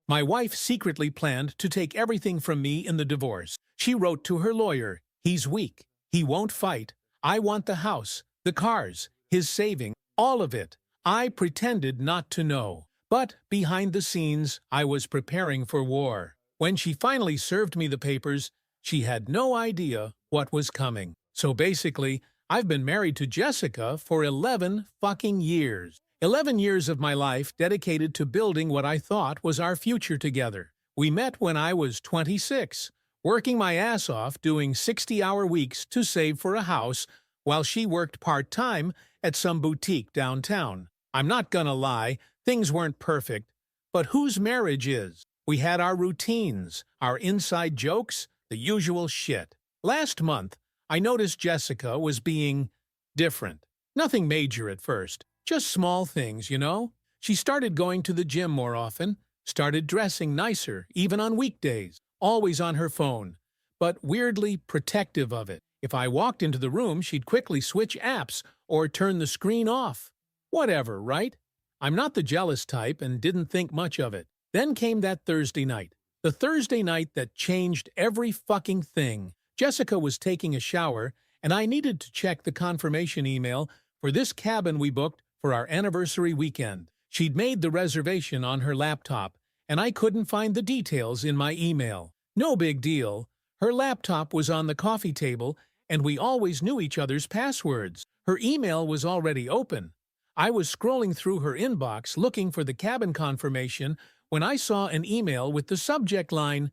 My wife secretly planned to take everything from me in the divorce. She wrote to her lawyer, "He's weak. He won't fight. I want the house, the cars, his saving, all of it." I pretended not to know. But behind the scenes, I was preparing for war. When she finally served me the papers, she had no idea what was coming. So basically, I've been married to Jessica for 11 fucking years. 11 years of my life dedicated to building what I thought was our future together. We met when I was 26, working my ass off doing 60-hour weeks to save for a house while she worked part-time at some boutique downtown. I'm not gonna lie, things weren't perfect, but whose marriage is? We had our routines, our inside jokes, the usual shit. Last month, I noticed Jessica was being different. Nothing major at first. Just small things, you know? She started going to the gym more often, started dressing nicer, even on weekdays, always on her phone, but weirdly protective of it. If I walked into the room, she'd quickly switch apps or turn the screen off. Whatever, right? I'm not the jealous type and didn't think much of it. Then came that Thursday night. The Thursday night that changed every fucking thing. Jessica was taking a shower, and I needed to check the confirmation email for this cabin we booked for our anniversary weekend. She'd made the reservation on her laptop, and I couldn't find the details in my email. No big deal. Her laptop was on the coffee table, and we always knew each other's passwords. Her email was already open. I was scrolling through her inbox looking for the cabin confirmation when I saw an email with the subject line,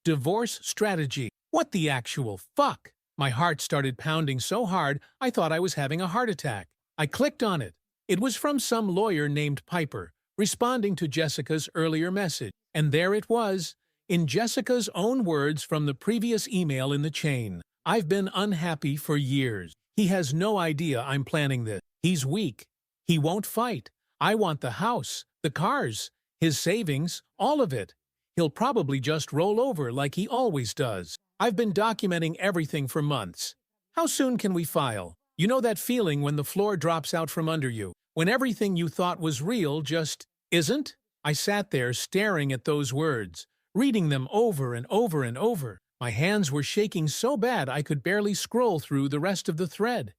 "Divorce Strategy." What the actual fuck? My heart started pounding so hard I thought I was having a heart attack. I clicked on it. It was from some lawyer named Piper, responding to Jessica's earlier message. And there it was, in Jessica's own words from the previous email in the chain. "I've been unhappy for years. He has no idea I'm planning this. He's weak. He won't fight. I want the house, the cars, his savings, all of it. He'll probably just roll over like he always does. I've been documenting everything for months. How soon can we file? You know that feeling when the floor drops out from under you, when everything you thought was real just isn't?" I sat there staring at those words, reading them over and over and over. My hands were shaking so bad I could barely scroll through the rest of the thread.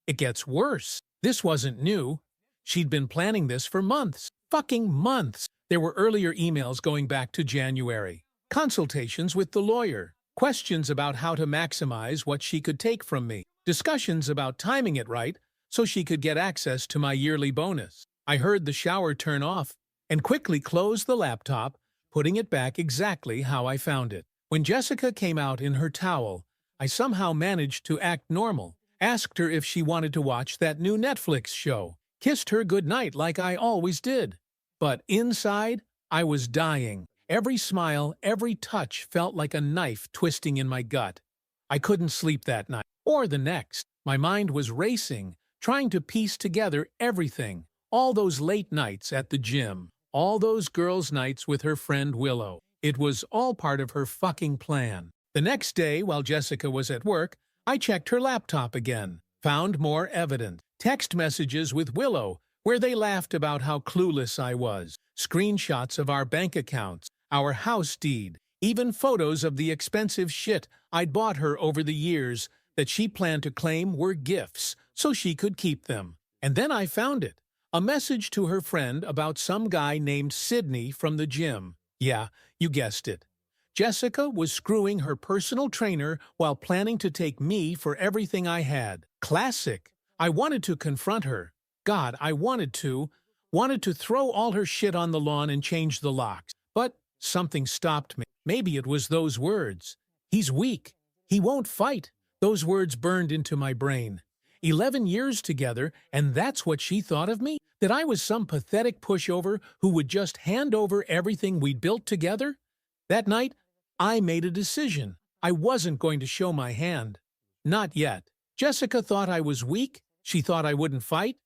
It gets worse. This wasn't new. She'd been planning this for months. Fucking months. There were earlier emails going back to January. Consultations with the lawyer. Questions about how to maximize what she could take from me. Discussions about timing it right so she could get access to my yearly bonus. I heard the shower turn off and quickly closed the laptop, putting it back exactly how I found it. When Jessica came out in her towel, I somehow managed to act normal, asked her if she wanted to watch that new Netflix show, kissed her goodnight like I always did. But inside, I was dying. Every smile, every touch felt like a knife twisting in my gut. I couldn't sleep that night, or the next. My mind was racing, trying to piece together everything. All those late nights at the gym, all those girls' nights with her friend Willow. It was all part of her fucking plan. The next day, while Jessica was at work, I checked her laptop again, found more evidence. Text messages with Willow, where they laughed about how clueless I was. Screenshots of our bank accounts, our house deed, even photos of the expensive shit I'd bought her over the years that she planned to claim were gifts so she could keep them. And then I found it. A message to her friend about some guy named Sydney from the gym. Yeah, you guessed it. Jessica was screwing her personal trainer while planning to take me for everything I had. Classic. I wanted to confront her. God, I wanted to throw all her shit on the lawn and change the locks. But something stopped me. Maybe it was those words. "He's weak. He won't fight." Those words burned into my brain. 11 years together, and that's what she thought of me? That I was some pathetic pushover who would just hand over everything we'd built together? That night, I made a decision. I wasn't going to show my hand. Not yet. Jessica thought I was weak. She thought I wouldn't fight.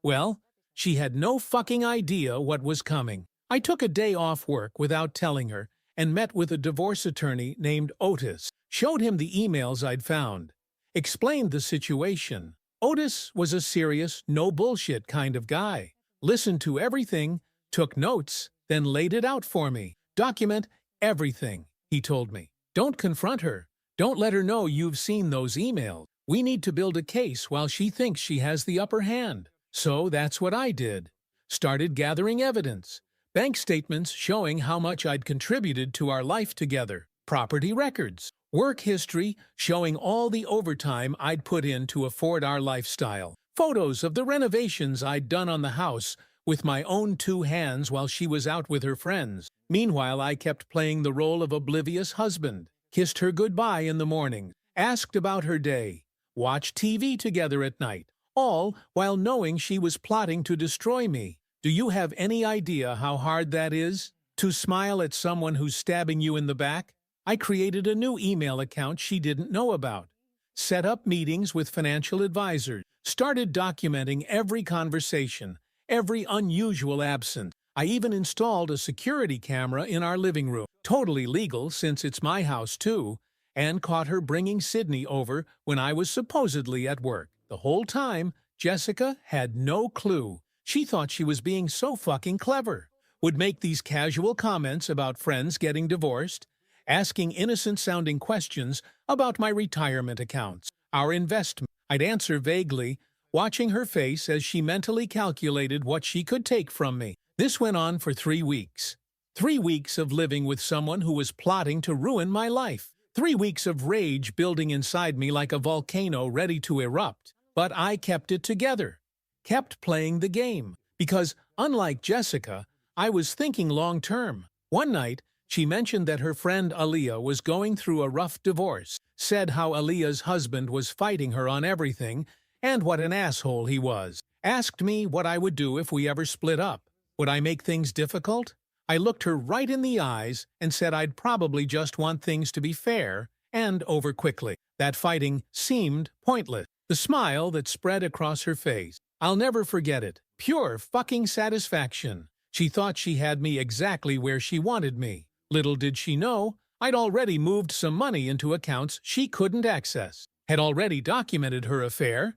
Well, she had no fucking idea what was coming. I took a day off work without telling her and met with a divorce attorney named Otis. Showed him the emails I'd found. Explained the situation. Otis was a serious, no bullshit kind of guy. Listened to everything, took notes, then laid it out for me. Document everything, he told me. Don't confront her. Don't let her know you've seen those emails. We need to build a case while she thinks she has the upper hand. So that's what I did. Started gathering evidence. Bank statements showing how much I'd contributed to our life together. Property records. Work history showing all the overtime I'd put in to afford our lifestyle. Photos of the renovations I'd done on the house with my own two hands while she was out with her friends. Meanwhile, I kept playing the role of oblivious husband. Kissed her goodbye in the morning. Asked about her day. Watched TV together at night. All while knowing she was plotting to destroy me. Do you have any idea how hard that is? To smile at someone who's stabbing you in the back? I created a new email account she didn't know about. Set up meetings with financial advisors. Started documenting every conversation, every unusual absence. I even installed a security camera in our living room. Totally legal since it's my house too. And caught her bringing Sydney over when I was supposedly at work. The whole time, Jessica had no clue. She thought she was being so fucking clever. Would make these casual comments about friends getting divorced, asking innocent-sounding questions about my retirement accounts, our investment. I'd answer vaguely, watching her face as she mentally calculated what she could take from me. This went on for 3 weeks. 3 weeks of living with someone who was plotting to ruin my life. 3 weeks of rage building inside me like a volcano ready to erupt. But I kept it together. Kept playing the game. Because, unlike Jessica, I was thinking long-term. One night, she mentioned that her friend Aaliyah was going through a rough divorce, said how Aaliyah's husband was fighting her on everything, and what an asshole he was. Asked me what I would do if we ever split up. Would I make things difficult? I looked her right in the eyes and said I'd probably just want things to be fair and over quickly. That fighting seemed pointless. The smile that spread across her face. I'll never forget it. Pure fucking satisfaction. She thought she had me exactly where she wanted me. Little did she know, I'd already moved some money into accounts she couldn't access. Had already documented her affair.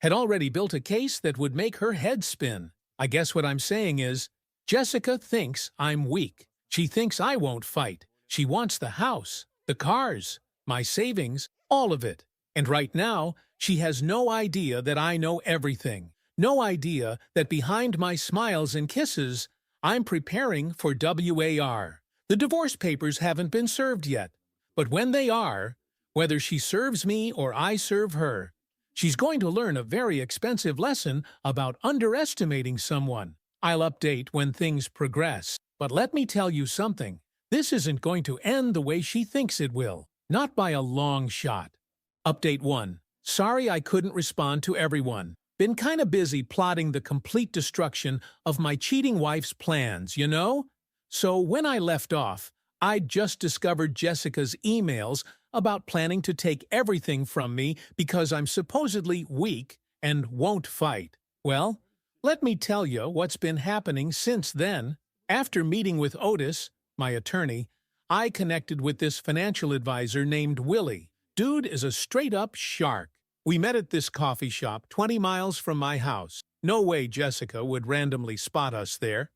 Had already built a case that would make her head spin. I guess what I'm saying is, Jessica thinks I'm weak. She thinks I won't fight. She wants the house, the cars, my savings, all of it. And right now, she has no idea that I know everything. No idea that behind my smiles and kisses, I'm preparing for WAR. The divorce papers haven't been served yet. But when they are, whether she serves me or I serve her, she's going to learn a very expensive lesson about underestimating someone. I'll update when things progress. But let me tell you something. This isn't going to end the way she thinks it will. Not by a long shot. Update 1. Sorry I couldn't respond to everyone. Been kinda busy plotting the complete destruction of my cheating wife's plans, you know? So when I left off, I'd just discovered Jessica's emails about planning to take everything from me because I'm supposedly weak and won't fight. Well, let me tell you what's been happening since then. After meeting with Otis, my attorney, I connected with this financial advisor named Willie. Dude is a straight-up shark. We met at this coffee shop 20 miles from my house. No way Jessica would randomly spot us there.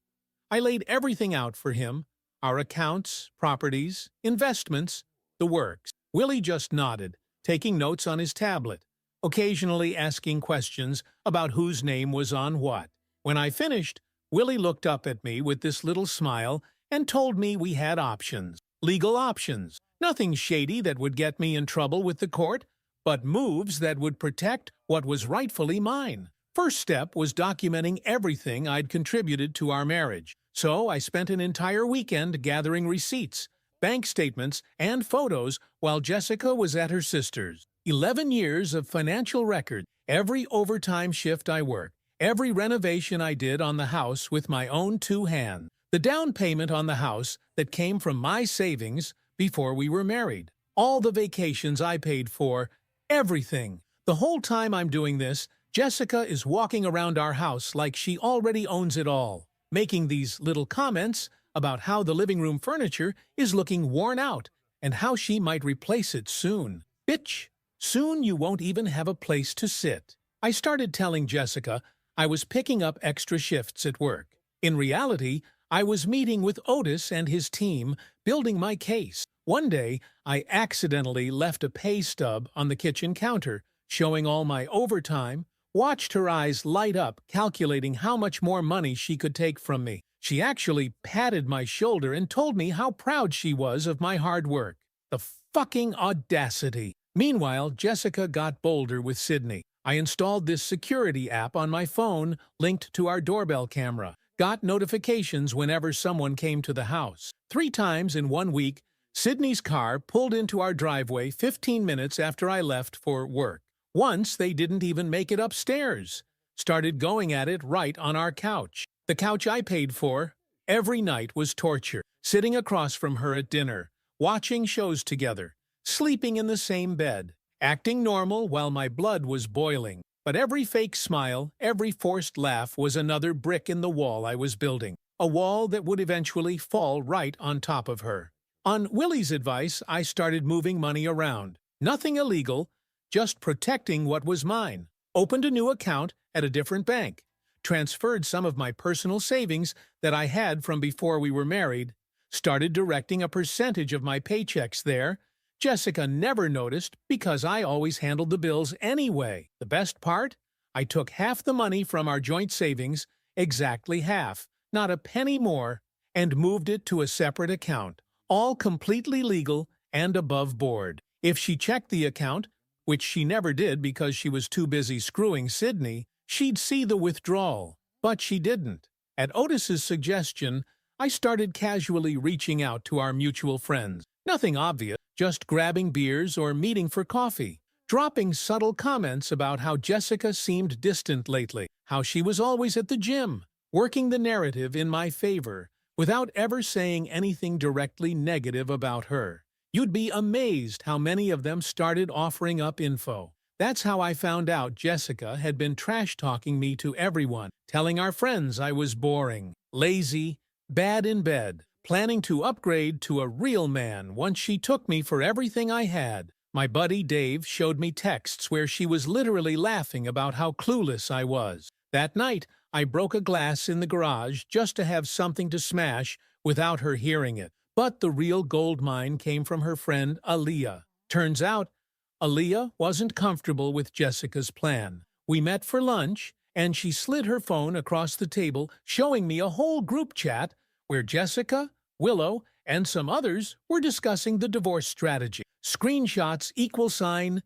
I laid everything out for him, our accounts, properties, investments, the works. Willie just nodded, taking notes on his tablet, occasionally asking questions about whose name was on what. When I finished, Willie looked up at me with this little smile and told me we had options. Legal options. Nothing shady that would get me in trouble with the court, but moves that would protect what was rightfully mine. First step was documenting everything I'd contributed to our marriage. So I spent an entire weekend gathering receipts, bank statements, and photos while Jessica was at her sister's. 11 years of financial records, every overtime shift I worked, every renovation I did on the house with my own two hands, the down payment on the house that came from my savings before we were married, all the vacations I paid for, everything. The whole time I'm doing this, Jessica is walking around our house like she already owns it all, making these little comments about how the living room furniture is looking worn out and how she might replace it soon. Bitch, soon you won't even have a place to sit. I started telling Jessica I was picking up extra shifts at work. In reality, I was meeting with Otis and his team, building my case. One day, I accidentally left a pay stub on the kitchen counter, showing all my overtime, watched her eyes light up, calculating how much more money she could take from me. She actually patted my shoulder and told me how proud she was of my hard work. The fucking audacity! Meanwhile, Jessica got bolder with Sydney. I installed this security app on my phone linked to our doorbell camera. Got notifications whenever someone came to the house. 3 times in 1 week, Sydney's car pulled into our driveway 15 minutes after I left for work. Once they didn't even make it upstairs. Started going at it right on our couch. The couch I paid for. Every night was torture. Sitting across from her at dinner, watching shows together, sleeping in the same bed, acting normal while my blood was boiling. But every fake smile, every forced laugh was another brick in the wall I was building. A wall that would eventually fall right on top of her. On Willie's advice, I started moving money around. Nothing illegal, just protecting what was mine. Opened a new account at a different bank. Transferred some of my personal savings that I had from before we were married. Started directing a percentage of my paychecks there. Jessica never noticed because I always handled the bills anyway. The best part? I took half the money from our joint savings, exactly half, not a penny more, and moved it to a separate account. All completely legal and above board. If she checked the account, which she never did because she was too busy screwing Sydney, she'd see the withdrawal. But she didn't. At Otis's suggestion, I started casually reaching out to our mutual friends. Nothing obvious, just grabbing beers or meeting for coffee. Dropping subtle comments about how Jessica seemed distant lately, how she was always at the gym, working the narrative in my favor, without ever saying anything directly negative about her. You'd be amazed how many of them started offering up info. That's how I found out Jessica had been trash-talking me to everyone, telling our friends I was boring, lazy, bad in bed, planning to upgrade to a real man once she took me for everything I had. My buddy Dave showed me texts where she was literally laughing about how clueless I was. That night, I broke a glass in the garage just to have something to smash without her hearing it. But the real gold mine came from her friend Aaliyah. Turns out, Aaliyah wasn't comfortable with Jessica's plan. We met for lunch, and she slid her phone across the table, showing me a whole group chat where Jessica, Willow, and some others were discussing the divorce strategy. Screenshots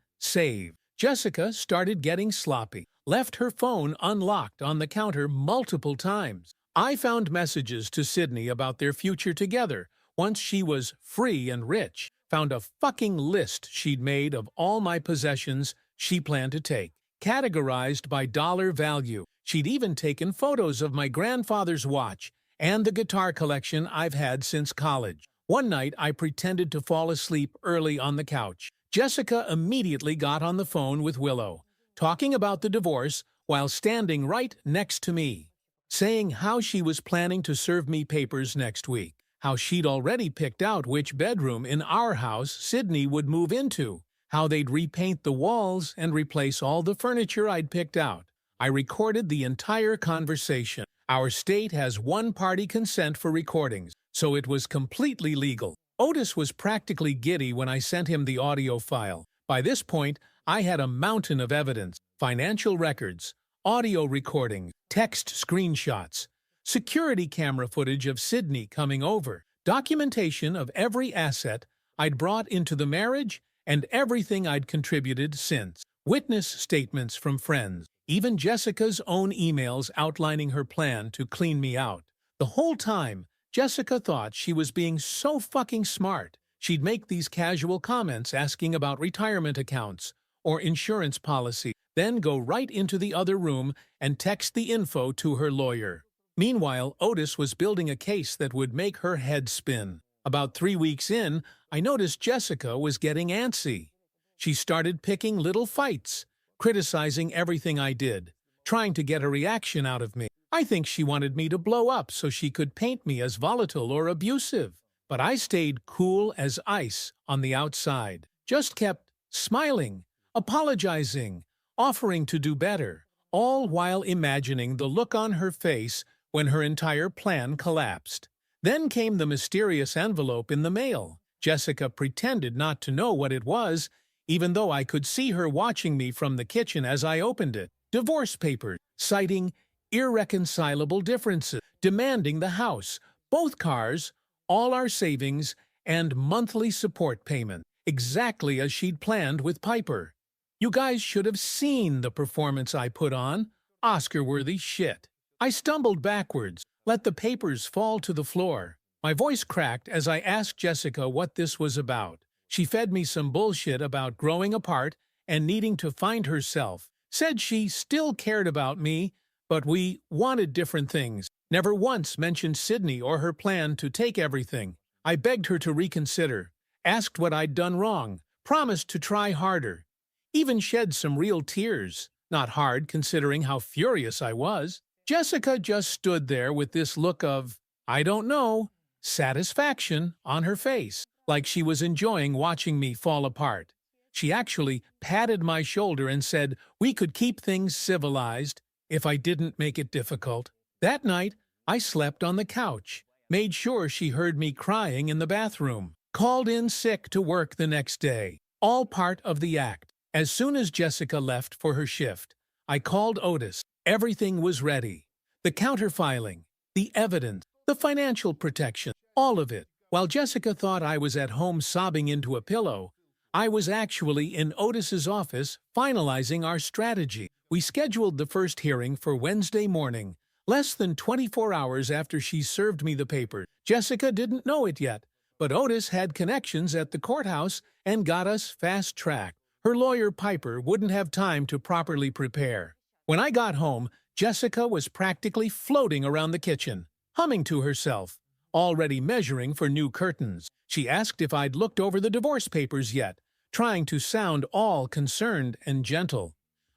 = save. Jessica started getting sloppy. Left her phone unlocked on the counter multiple times. I found messages to Sydney about their future together once she was free and rich. Found a fucking list she'd made of all my possessions she planned to take, categorized by dollar value. She'd even taken photos of my grandfather's watch and the guitar collection I've had since college. One night, I pretended to fall asleep early on the couch. Jessica immediately got on the phone with Willow, talking about the divorce while standing right next to me, saying how she was planning to serve me papers next week, how she'd already picked out which bedroom in our house Sydney would move into, how they'd repaint the walls and replace all the furniture I'd picked out. I recorded the entire conversation. Our state has one-party consent for recordings, so it was completely legal. Otis was practically giddy when I sent him the audio file. By this point, I had a mountain of evidence, financial records, audio recordings, text screenshots, security camera footage of Sydney coming over, documentation of every asset I'd brought into the marriage and everything I'd contributed since, witness statements from friends, even Jessica's own emails outlining her plan to clean me out. The whole time, Jessica thought she was being so fucking smart. She'd make these casual comments asking about retirement accounts or insurance policy, then go right into the other room and text the info to her lawyer. Meanwhile, Otis was building a case that would make her head spin. About 3 weeks in, I noticed Jessica was getting antsy. She started picking little fights, criticizing everything I did, trying to get a reaction out of me. I think she wanted me to blow up so she could paint me as volatile or abusive. But I stayed cool as ice on the outside, just kept smiling, apologizing, offering to do better, all while imagining the look on her face when her entire plan collapsed. Then came the mysterious envelope in the mail. Jessica pretended not to know what it was, even though I could see her watching me from the kitchen as I opened it. Divorce papers, citing irreconcilable differences, demanding the house, both cars, all our savings, and monthly support payment, exactly as she'd planned with Piper. You guys should have seen the performance I put on. Oscar-worthy shit. I stumbled backwards, let the papers fall to the floor. My voice cracked as I asked Jessica what this was about. She fed me some bullshit about growing apart and needing to find herself. Said she still cared about me, but we wanted different things. Never once mentioned Sydney or her plan to take everything. I begged her to reconsider, asked what I'd done wrong, promised to try harder. Even shed some real tears. Not hard, considering how furious I was. Jessica just stood there with this look of, I don't know, satisfaction on her face, like she was enjoying watching me fall apart. She actually patted my shoulder and said we could keep things civilized if I didn't make it difficult. That night, I slept on the couch, made sure she heard me crying in the bathroom, called in sick to work the next day. All part of the act. As soon as Jessica left for her shift, I called Otis. Everything was ready. The counterfiling, the evidence, the financial protection, all of it. While Jessica thought I was at home sobbing into a pillow, I was actually in Otis's office finalizing our strategy. We scheduled the first hearing for Wednesday morning, less than 24 hours after she served me the papers. Jessica didn't know it yet, but Otis had connections at the courthouse and got us fast-tracked. Her lawyer, Piper, wouldn't have time to properly prepare. When I got home, Jessica was practically floating around the kitchen, humming to herself, already measuring for new curtains. She asked if I'd looked over the divorce papers yet, trying to sound all concerned and gentle.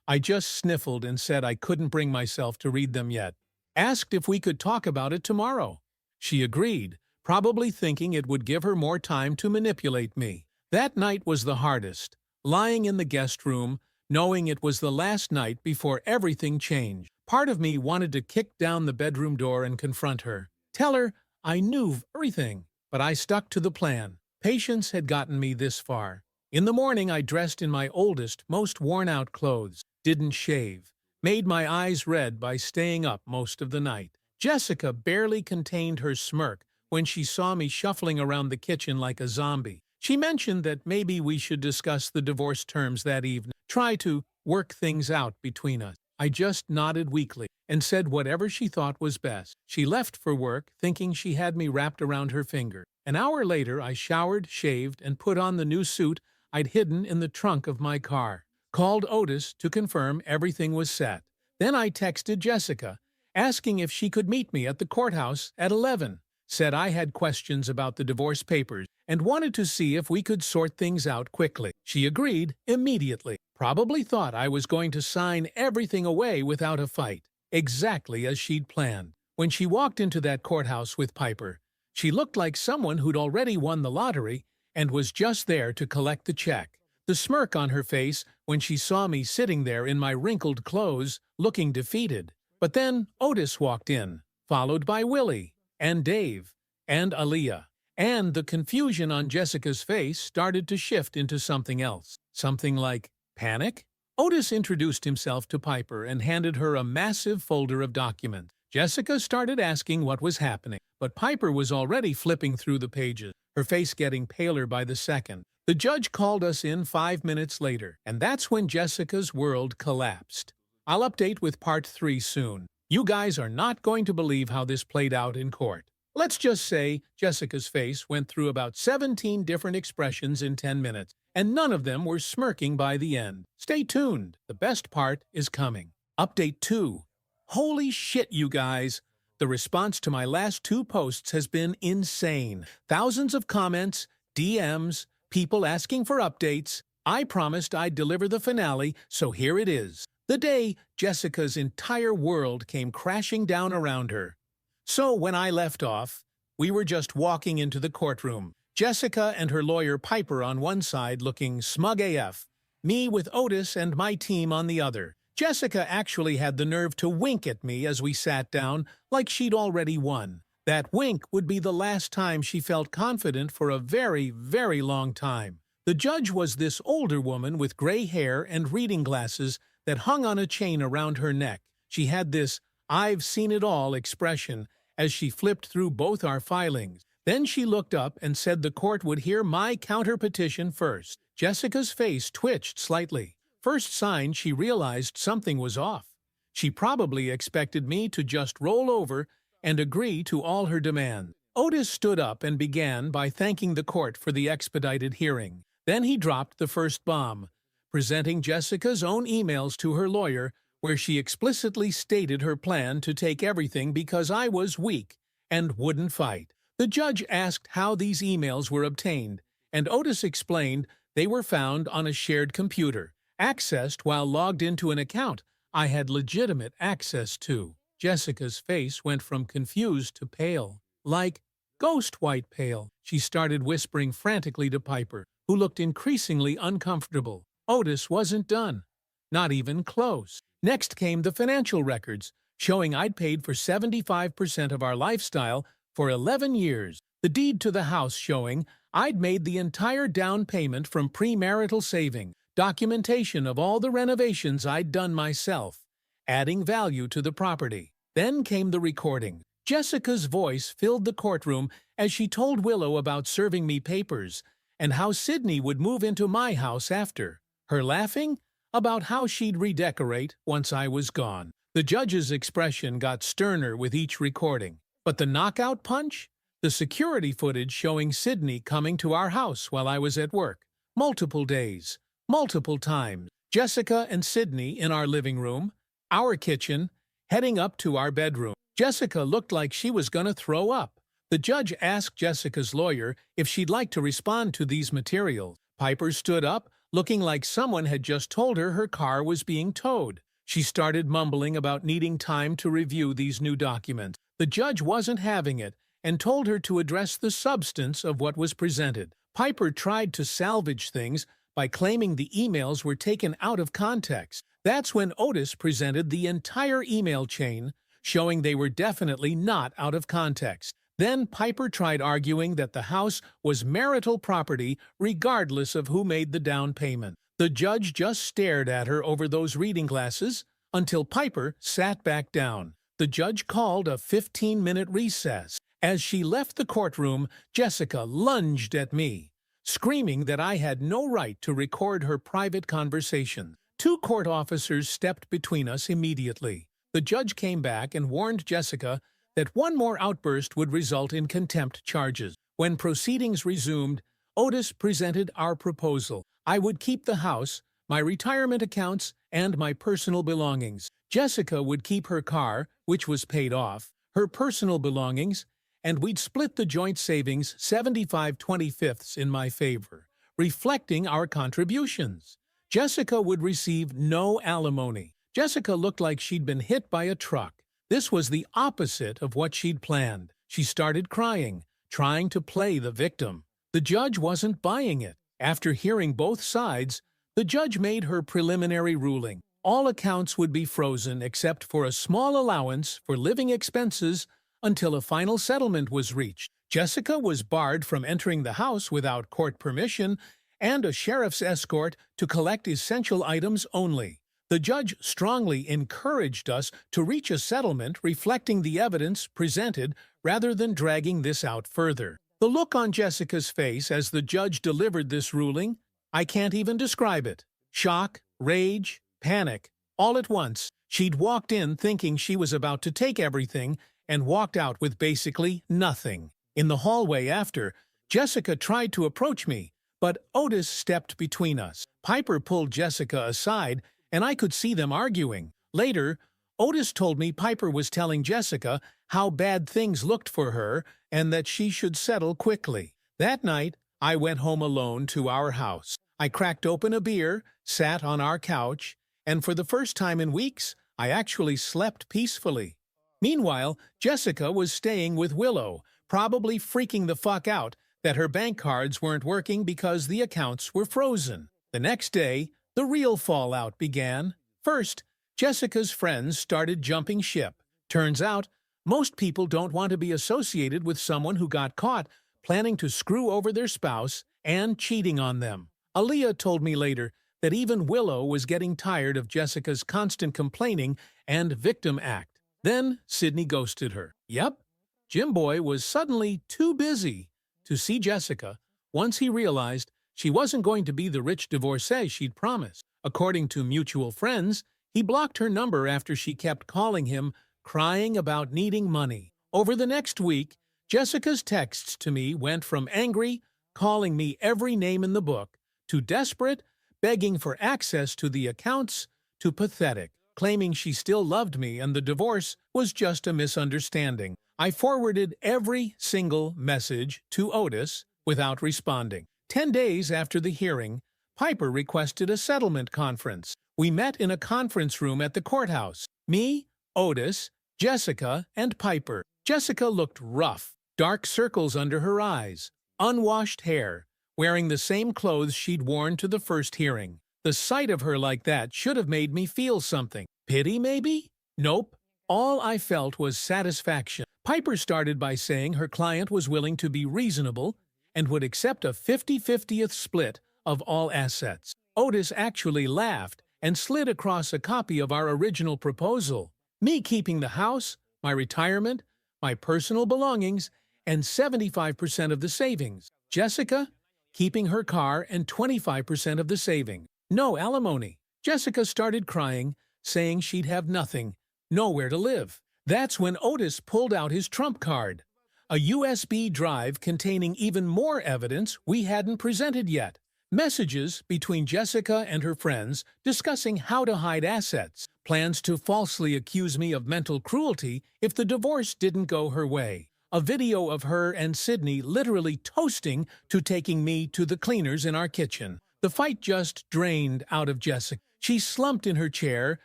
I just sniffled and said I couldn't bring myself to read them yet. Asked if we could talk about it tomorrow. She agreed, probably thinking it would give her more time to manipulate me. That night was the hardest. Lying in the guest room, knowing it was the last night before everything changed. Part of me wanted to kick down the bedroom door and confront her. Tell her I knew everything, but I stuck to the plan. Patience had gotten me this far. In the morning, I dressed in my oldest, most worn-out clothes, didn't shave, made my eyes red by staying up most of the night. Jessica barely contained her smirk when she saw me shuffling around the kitchen like a zombie. She mentioned that maybe we should discuss the divorce terms that evening, try to work things out between us. I just nodded weakly and said whatever she thought was best. She left for work, thinking she had me wrapped around her finger. An hour later, I showered, shaved, and put on the new suit I'd hidden in the trunk of my car. Called Otis to confirm everything was set. Then I texted Jessica, asking if she could meet me at the courthouse at 11. Said I had questions about the divorce papers and wanted to see if we could sort things out quickly. She agreed immediately. Probably thought I was going to sign everything away without a fight, exactly as she'd planned. When she walked into that courthouse with Piper, she looked like someone who'd already won the lottery and was just there to collect the check. The smirk on her face when she saw me sitting there in my wrinkled clothes, looking defeated. But then Otis walked in, followed by Willie, and Dave, and Aaliyah. And the confusion on Jessica's face started to shift into something else. Something like panic? Otis introduced himself to Piper and handed her a massive folder of documents. Jessica started asking what was happening, but Piper was already flipping through the pages, her face getting paler by the second. The judge called us in 5 minutes later, and that's when Jessica's world collapsed. I'll update with part 3 soon. You guys are not going to believe how this played out in court. Let's just say Jessica's face went through about 17 different expressions in 10 minutes, and none of them were smirking by the end. Stay tuned. The best part is coming. Update 2. Holy shit, you guys! The response to my last 2 posts has been insane. Thousands of comments, DMs, people asking for updates. I promised I'd deliver the finale, so here it is. The day Jessica's entire world came crashing down around her. So when I left off, we were just walking into the courtroom. Jessica and her lawyer Piper on one side looking smug AF, me with Otis and my team on the other, Jessica actually had the nerve to wink at me as we sat down, like she'd already won. That wink would be the last time she felt confident for a very, very long time. The judge was this older woman with gray hair and reading glasses that hung on a chain around her neck. She had this "I've seen it all" expression as she flipped through both our filings. Then she looked up and said the court would hear my counter-petition first. Jessica's face twitched slightly. First sign she realized something was off. She probably expected me to just roll over and agree to all her demands. Otis stood up and began by thanking the court for the expedited hearing. Then he dropped the first bomb, presenting Jessica's own emails to her lawyer, where she explicitly stated her plan to take everything because I was weak and wouldn't fight. The judge asked how these emails were obtained, and Otis explained they were found on a shared computer, accessed while logged into an account I had legitimate access to. Jessica's face went from confused to pale, like ghost white pale. She started whispering frantically to Piper, who looked increasingly uncomfortable. Otis wasn't done. Not even close. Next came the financial records, showing I'd paid for 75% of our lifestyle for 11 years. The deed to the house showing I'd made the entire down payment from premarital saving. Documentation of all the renovations I'd done myself, adding value to the property. Then came the recording. Jessica's voice filled the courtroom as she told Willow about serving me papers and how Sydney would move into my house after. Her laughing about how she'd redecorate once I was gone. The judge's expression got sterner with each recording. But the knockout punch? The security footage showing Sydney coming to our house while I was at work. Multiple days. Multiple times. Jessica and Sydney in our living room, our kitchen, heading up to our bedroom. Jessica looked like she was gonna throw up. The judge asked Jessica's lawyer if she'd like to respond to these materials. Piper stood up, looking like someone had just told her car was being towed. She started mumbling about needing time to review these new documents. The judge wasn't having it and told her to address the substance of what was presented. Piper tried to salvage things by claiming the emails were taken out of context. That's when Otis presented the entire email chain, showing they were definitely not out of context. Then Piper tried arguing that the house was marital property regardless of who made the down payment. The judge just stared at her over those reading glasses until Piper sat back down. The judge called a 15-minute recess. As she left the courtroom, Jessica lunged at me, screaming that I had no right to record her private conversation. Two court officers stepped between us immediately. The judge came back and warned Jessica that one more outburst would result in contempt charges. When proceedings resumed, Otis presented our proposal. I would keep the house, my retirement accounts, and my personal belongings. Jessica would keep her car, which was paid off, her personal belongings, and we'd split the joint savings 75/25 in my favor, reflecting our contributions. Jessica would receive no alimony. Jessica looked like she'd been hit by a truck. This was the opposite of what she'd planned. She started crying, trying to play the victim. The judge wasn't buying it. After hearing both sides, the judge made her preliminary ruling. All accounts would be frozen except for a small allowance for living expenses until a final settlement was reached. Jessica was barred from entering the house without court permission and a sheriff's escort to collect essential items only. The judge strongly encouraged us to reach a settlement reflecting the evidence presented rather than dragging this out further. The look on Jessica's face as the judge delivered this ruling, I can't even describe it. Shock, rage, panic, all at once. She'd walked in thinking she was about to take everything and walked out with basically nothing. In the hallway after, Jessica tried to approach me, but Otis stepped between us. Piper pulled Jessica aside, and I could see them arguing. Later, Otis told me Piper was telling Jessica how bad things looked for her and that she should settle quickly. That night, I went home alone to our house. I cracked open a beer, sat on our couch, and for the first time in weeks, I actually slept peacefully. Meanwhile, Jessica was staying with Willow, probably freaking the fuck out that her bank cards weren't working because the accounts were frozen. The next day, the real fallout began. First, Jessica's friends started jumping ship. Turns out, most people don't want to be associated with someone who got caught planning to screw over their spouse and cheating on them. Aaliyah told me later that even Willow was getting tired of Jessica's constant complaining and victim act. Then Sydney ghosted her. Yep, Jimboy was suddenly too busy to see Jessica once he realized she wasn't going to be the rich divorcee she'd promised. According to mutual friends, he blocked her number after she kept calling him, crying about needing money. Over the next week, Jessica's texts to me went from angry, calling me every name in the book, to desperate, begging for access to the accounts, to pathetic, claiming she still loved me and the divorce was just a misunderstanding. I forwarded every single message to Otis without responding. 10 days after the hearing, Piper requested a settlement conference. We met in a conference room at the courthouse. Me, Otis, Jessica, and Piper. Jessica looked rough, dark circles under her eyes, unwashed hair, wearing the same clothes she'd worn to the first hearing. The sight of her like that should have made me feel something. Pity, maybe? Nope. All I felt was satisfaction. Piper started by saying her client was willing to be reasonable and would accept a 50-50th split of all assets. Otis actually laughed and slid across a copy of our original proposal. Me keeping the house, my retirement, my personal belongings, and 75% of the savings. Jessica keeping her car and 25% of the savings. No alimony. Jessica started crying, saying she'd have nothing, nowhere to live. That's when Otis pulled out his trump card, a USB drive containing even more evidence we hadn't presented yet. Messages between Jessica and her friends discussing how to hide assets, plans to falsely accuse me of mental cruelty if the divorce didn't go her way. A video of her and Sydney literally toasting to taking me to the cleaners in our kitchen. The fight just drained out of Jessica. She slumped in her chair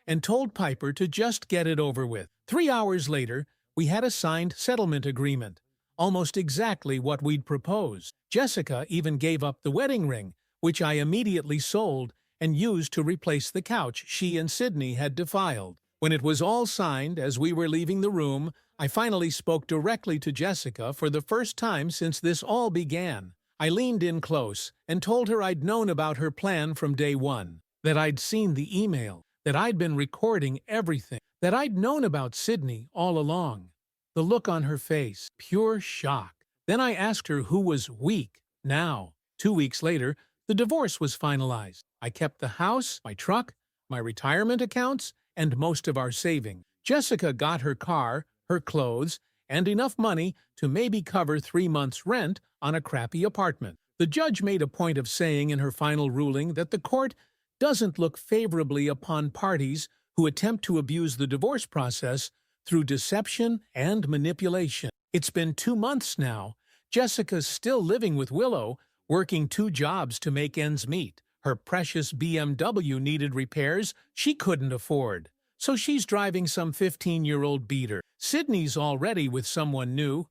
and told Piper to just get it over with. 3 hours later, we had a signed settlement agreement, almost exactly what we'd proposed. Jessica even gave up the wedding ring, which I immediately sold and used to replace the couch she and Sydney had defiled. When it was all signed, as we were leaving the room, I finally spoke directly to Jessica for the first time since this all began. I leaned in close and told her I'd known about her plan from day one, that I'd seen the email, that I'd been recording everything, that I'd known about Sydney all along. The look on her face, pure shock. Then I asked her who was weak now. 2 weeks later, the divorce was finalized. I kept the house, my truck, my retirement accounts, and most of our savings. Jessica got her car, her clothes, and enough money to maybe cover 3 months' rent on a crappy apartment. The judge made a point of saying in her final ruling that the court doesn't look favorably upon parties who attempt to abuse the divorce process through deception and manipulation. It's been 2 months now. Jessica's still living with Willow, working 2 jobs to make ends meet. Her precious BMW needed repairs she couldn't afford, so she's driving some 15-year-old beater. Sydney's already with someone new.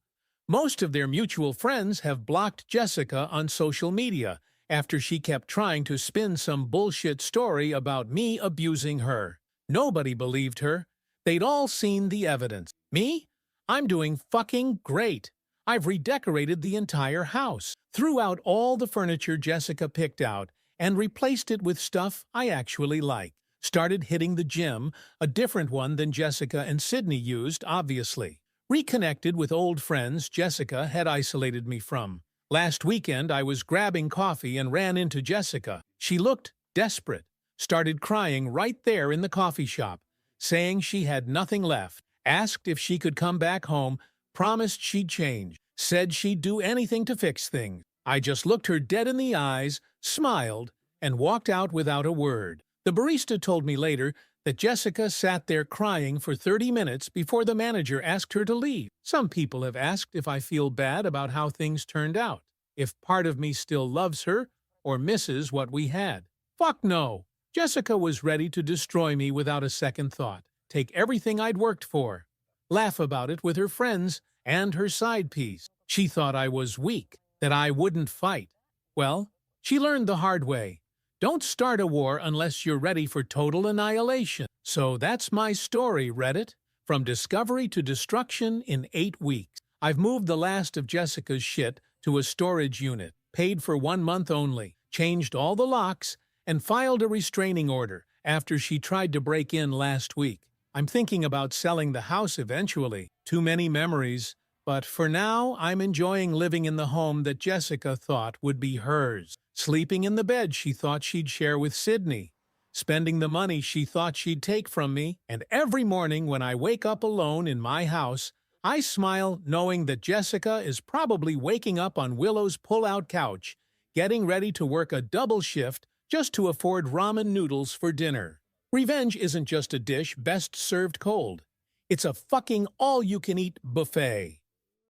Most of their mutual friends have blocked Jessica on social media after she kept trying to spin some bullshit story about me abusing her. Nobody believed her. They'd all seen the evidence. Me? I'm doing fucking great. I've redecorated the entire house, threw out all the furniture Jessica picked out, and replaced it with stuff I actually like. Started hitting the gym, a different one than Jessica and Sydney used, obviously. Reconnected with old friends Jessica had isolated me from. Last weekend, I was grabbing coffee and ran into Jessica. She looked desperate, started crying right there in the coffee shop, saying she had nothing left, asked if she could come back home, promised she'd change, said she'd do anything to fix things. I just looked her dead in the eyes, smiled, and walked out without a word. The barista told me later that Jessica sat there crying for 30 minutes before the manager asked her to leave. Some people have asked if I feel bad about how things turned out, if part of me still loves her or misses what we had. Fuck no. Jessica was ready to destroy me without a second thought, take everything I'd worked for, laugh about it with her friends and her side piece. She thought I was weak, that I wouldn't fight. Well, she learned the hard way. Don't start a war unless you're ready for total annihilation. So that's my story, Reddit. From discovery to destruction in 8 weeks. I've moved the last of Jessica's shit to a storage unit, paid for 1 month only, changed all the locks, and filed a restraining order after she tried to break in last week. I'm thinking about selling the house eventually. Too many memories. But for now, I'm enjoying living in the home that Jessica thought would be hers. Sleeping in the bed she thought she'd share with Sydney. Spending the money she thought she'd take from me. And every morning when I wake up alone in my house, I smile knowing that Jessica is probably waking up on Willow's pull-out couch, getting ready to work a double shift just to afford ramen noodles for dinner. Revenge isn't just a dish best served cold. It's a fucking all-you-can-eat buffet.